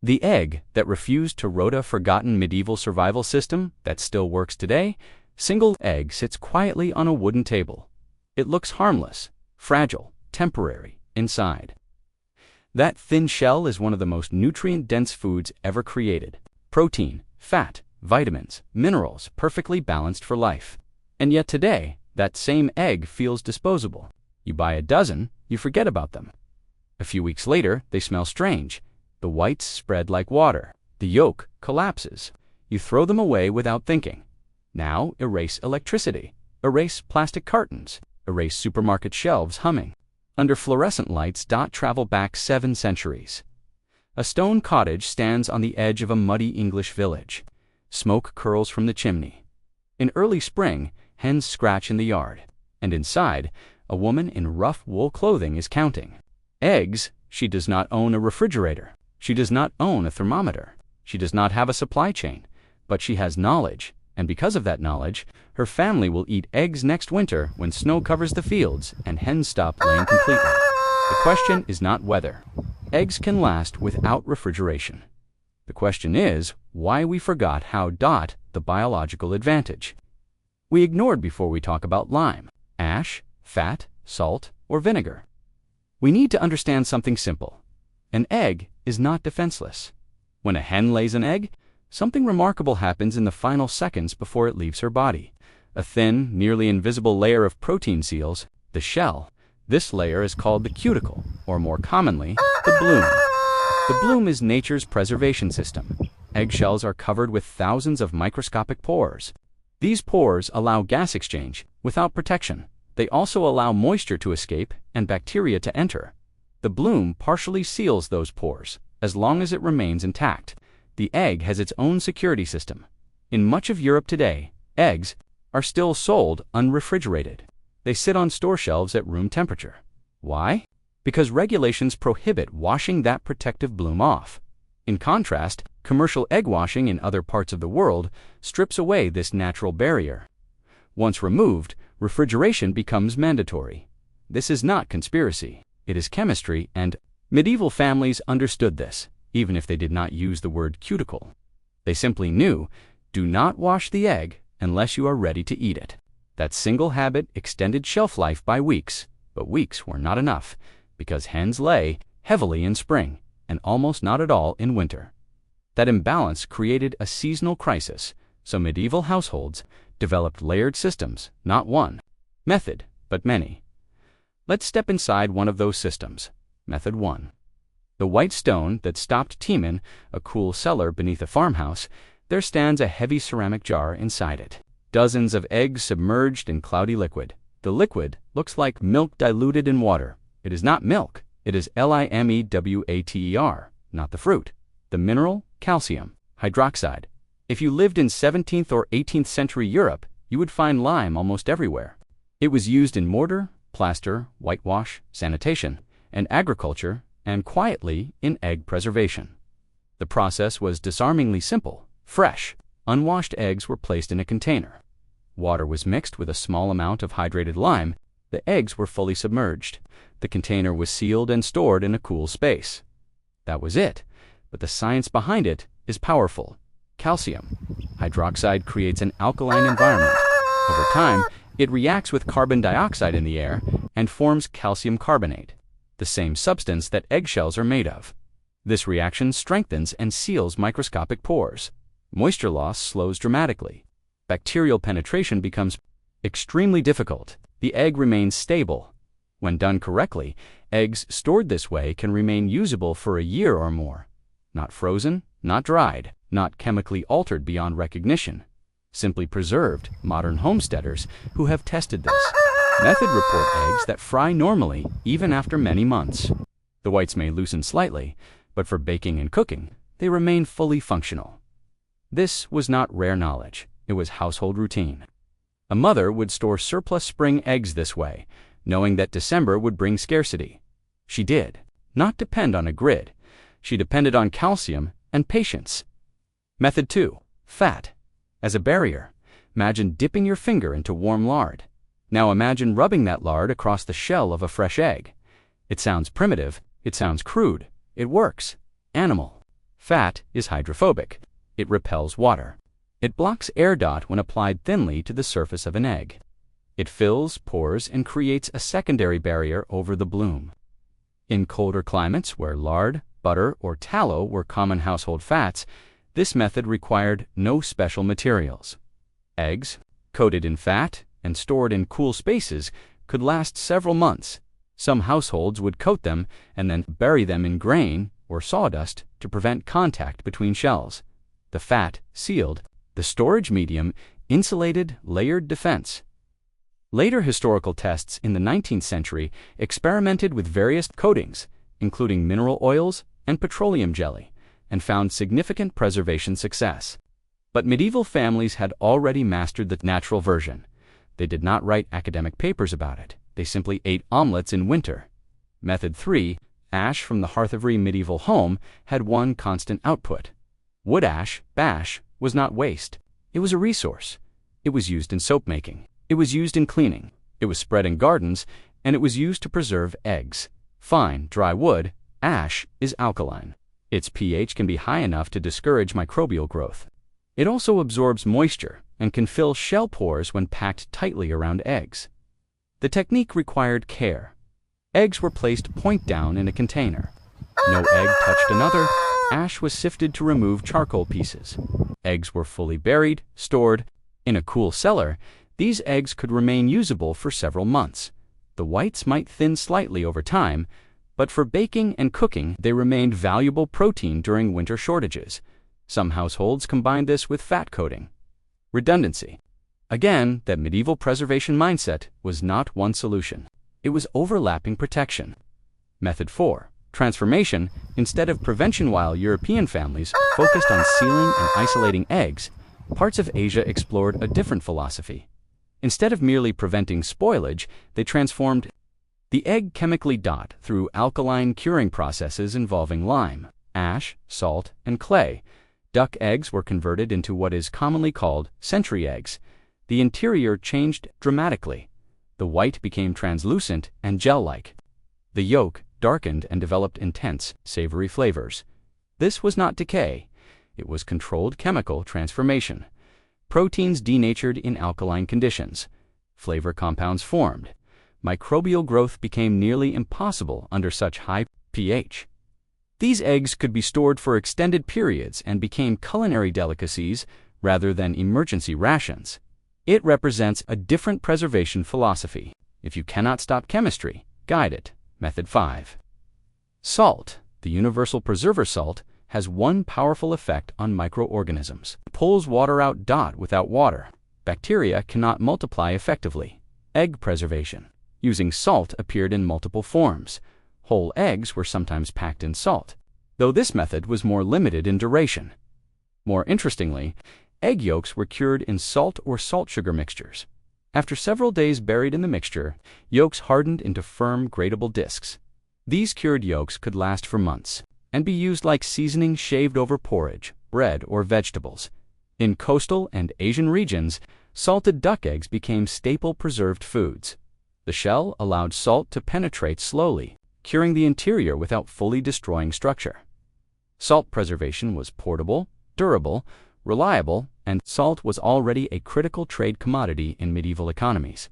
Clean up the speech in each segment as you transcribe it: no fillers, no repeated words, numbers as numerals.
The egg that refused to rot, a forgotten medieval survival system that still works today. Single egg sits quietly on a wooden table. It looks harmless, fragile, temporary inside. That thin shell is one of the most nutrient-dense foods ever created. Protein, fat, vitamins, minerals, perfectly balanced for life. And yet today, that same egg feels disposable. You buy a dozen, you forget about them. A few weeks later, they smell strange. The whites spread like water. The yolk collapses. You throw them away without thinking. Now erase electricity. Erase plastic cartons. Erase supermarket shelves humming. Under fluorescent lights. Travel back 7 centuries. A stone cottage stands on the edge of a muddy English village. Smoke curls from the chimney. In early spring, hens scratch in the yard. And inside, a woman in rough wool clothing is counting eggs. She does not own a refrigerator. She does not own a thermometer. She does not have a supply chain. But she has knowledge. And because of that knowledge, her family will eat eggs next winter when snow covers the fields and hens stop laying completely. The question is not whether. Eggs can last without refrigeration. The question is why we forgot how. The biological advantage. We ignored before we talk about lime, ash, fat, salt, or vinegar. We need to understand something simple. An egg is not defenseless. When a hen lays an egg, something remarkable happens in the final seconds before it leaves her body. A thin, nearly invisible layer of protein seals the shell. This layer is called the cuticle, or more commonly, the bloom. The bloom is nature's preservation system. Eggshells are covered with thousands of microscopic pores. These pores allow gas exchange without protection. They also allow moisture to escape and bacteria to enter. The bloom partially seals those pores, as long as it remains intact. The egg has its own security system. In much of Europe today, eggs are still sold unrefrigerated. They sit on store shelves at room temperature. Why? Because regulations prohibit washing that protective bloom off. In contrast, commercial egg washing in other parts of the world strips away this natural barrier. Once removed, refrigeration becomes mandatory. This is not conspiracy. It is chemistry, and medieval families understood this, even if they did not use the word cuticle. They simply knew, do not wash the egg unless you are ready to eat it. That single habit extended shelf life by weeks, but weeks were not enough, because hens lay heavily in spring and almost not at all in winter. That imbalance created a seasonal crisis, so medieval households developed layered systems, not one method, but many. Let's step inside one of those systems. Method 1. The white stone that stopped Timon, a cool cellar beneath a farmhouse. There stands a heavy ceramic jar inside it. Dozens of eggs submerged in cloudy liquid. The liquid looks like milk diluted in water. It is not milk. It is limewater, not the fruit. The mineral, calcium hydroxide. If you lived in 17th or 18th century Europe, you would find lime almost everywhere. It was used in mortar, plaster, whitewash, sanitation, and agriculture, and quietly in egg preservation. The process was disarmingly simple. Fresh, unwashed eggs were placed in a container. Water was mixed with a small amount of hydrated lime. The eggs were fully submerged. The container was sealed and stored in a cool space. That was it, but the science behind it is powerful. Calcium hydroxide creates an alkaline environment. Over time, it reacts with carbon dioxide in the air and forms calcium carbonate, the same substance that eggshells are made of. This reaction strengthens and seals microscopic pores. Moisture loss slows dramatically. Bacterial penetration becomes extremely difficult. The egg remains stable. When done correctly, eggs stored this way can remain usable for a year or more. Not frozen, not dried, not chemically altered beyond recognition. Simply preserved. Modern homesteaders who have tested this method report eggs that fry normally even after many months. The whites may loosen slightly, but for baking and cooking, they remain fully functional. This was not rare knowledge. It was household routine. A mother would store surplus spring eggs this way, knowing that December would bring scarcity. She did not depend on a grid. She depended on calcium and patience. Method 2. Fat. As a barrier, imagine dipping your finger into warm lard. Now imagine rubbing that lard across the shell of a fresh egg. It sounds primitive. It sounds crude. It works. Animal Fat is hydrophobic. It repels water. It blocks air when applied thinly to the surface of an egg. It fills pores and creates a secondary barrier over the bloom. In colder climates where lard, butter, or tallow were common household fats, this method required no special materials. Eggs, coated in fat and stored in cool spaces, could last several months. Some households would coat them and then bury them in grain or sawdust to prevent contact between shells. The fat sealed, the storage medium insulated layered defense. Later historical tests in the 19th century experimented with various coatings, including mineral oils and petroleum jelly, and found significant preservation success. But medieval families had already mastered the natural version. They did not write academic papers about it. They simply ate omelets in winter. Method 3, ash from the hearth of every medieval home, had one constant output. Wood ash, bash, was not waste. It was a resource. It was used in soap making. It was used in cleaning. It was spread in gardens, and it was used to preserve eggs. Fine, dry wood, ash, is alkaline. Its pH can be high enough to discourage microbial growth. It also absorbs moisture and can fill shell pores when packed tightly around eggs. The technique required care. Eggs were placed point down in a container. No egg touched another. Ash was sifted to remove charcoal pieces. Eggs were fully buried, stored. In a cool cellar, these eggs could remain usable for several months. The whites might thin slightly over time, but for baking and cooking, they remained valuable protein during winter shortages. Some households combined this with fat coating. Redundancy. Again, that medieval preservation mindset was not one solution. It was overlapping protection. Method 4. Transformation. Instead of prevention, while European families focused on sealing and isolating eggs, parts of Asia explored a different philosophy. Instead of merely preventing spoilage, they transformed the egg chemically through alkaline curing processes involving lime, ash, salt, and clay. Duck eggs were converted into what is commonly called century eggs. The interior changed dramatically. The white became translucent and gel-like. The yolk darkened and developed intense, savory flavors. This was not decay. It was controlled chemical transformation. Proteins denatured in alkaline conditions. Flavor compounds formed. Microbial growth became nearly impossible under such high pH. These eggs could be stored for extended periods and became culinary delicacies rather than emergency rations. It represents a different preservation philosophy. If you cannot stop chemistry, guide it. Method 5. Salt, the universal preserver salt, has one powerful effect on microorganisms. It pulls water out. Without water, bacteria cannot multiply effectively. Egg preservation. Using salt appeared in multiple forms. Whole eggs were sometimes packed in salt, though this method was more limited in duration. More interestingly, egg yolks were cured in salt or salt sugar mixtures. After several days buried in the mixture, yolks hardened into firm, grateable discs. These cured yolks could last for months and be used like seasoning shaved over porridge, bread, or vegetables. In coastal and Asian regions, salted duck eggs became staple preserved foods. The shell allowed salt to penetrate slowly, curing the interior without fully destroying structure. Salt preservation was portable, durable, reliable, and salt was already a critical trade commodity in medieval economies.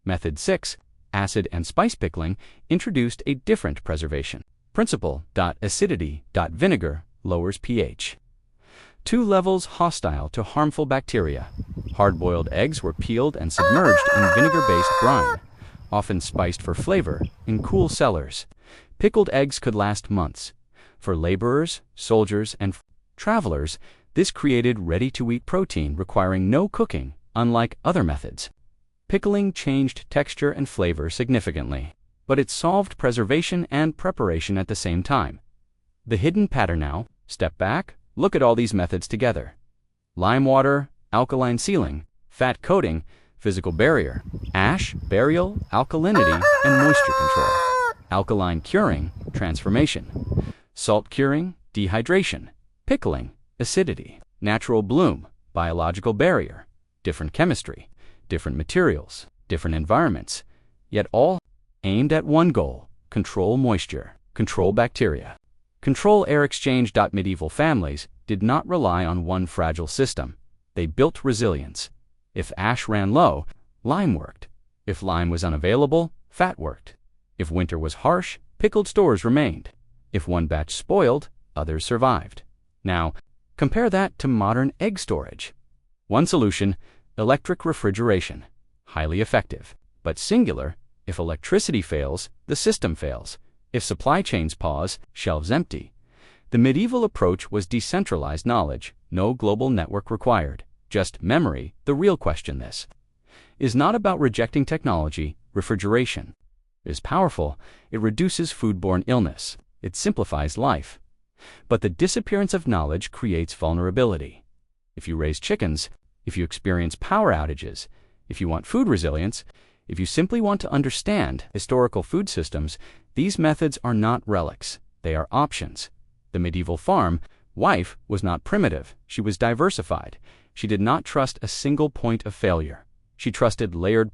Method 6. Acid and spice pickling introduced a different preservation principle. Acidity. Vinegar lowers pH. 2 levels hostile to harmful bacteria. Hard-boiled eggs were peeled and submerged in vinegar-based brine, often spiced for flavor, in cool cellars. Pickled eggs could last months. For laborers, soldiers, and travelers, this created ready-to-eat protein requiring no cooking, unlike other methods. Pickling changed texture and flavor significantly, but it solved preservation and preparation at the same time. The hidden pattern now, step back, look at all these methods together. Limewater, alkaline sealing, fat coating, physical barrier, ash, burial, alkalinity, and moisture control. Alkaline curing, transformation. Salt curing, dehydration. Pickling, acidity. Natural bloom, biological barrier. Different chemistry, different materials, different environments, yet all aimed at one goal: control moisture, control bacteria, Control air exchange. Medieval families did not rely on one fragile system. They built resilience. If ash ran low, lime worked. If lime was unavailable, fat worked. If winter was harsh, pickled stores remained. If one batch spoiled, others survived. Now, compare that to modern egg storage. One solution, electric refrigeration. Highly effective, but singular. If electricity fails, the system fails. If supply chains pause, shelves empty. The medieval approach was decentralized knowledge, no global network required. Just memory. The real question this is not about rejecting technology. Refrigeration is powerful. It reduces foodborne illness. It simplifies life. But the disappearance of knowledge creates vulnerability. If you raise chickens, if you experience power outages, if you want food resilience, if you simply want to understand historical food systems, these methods are not relics. They are options. The medieval farm wife was not primitive. She was diversified. She did not trust a single point of failure. She trusted layered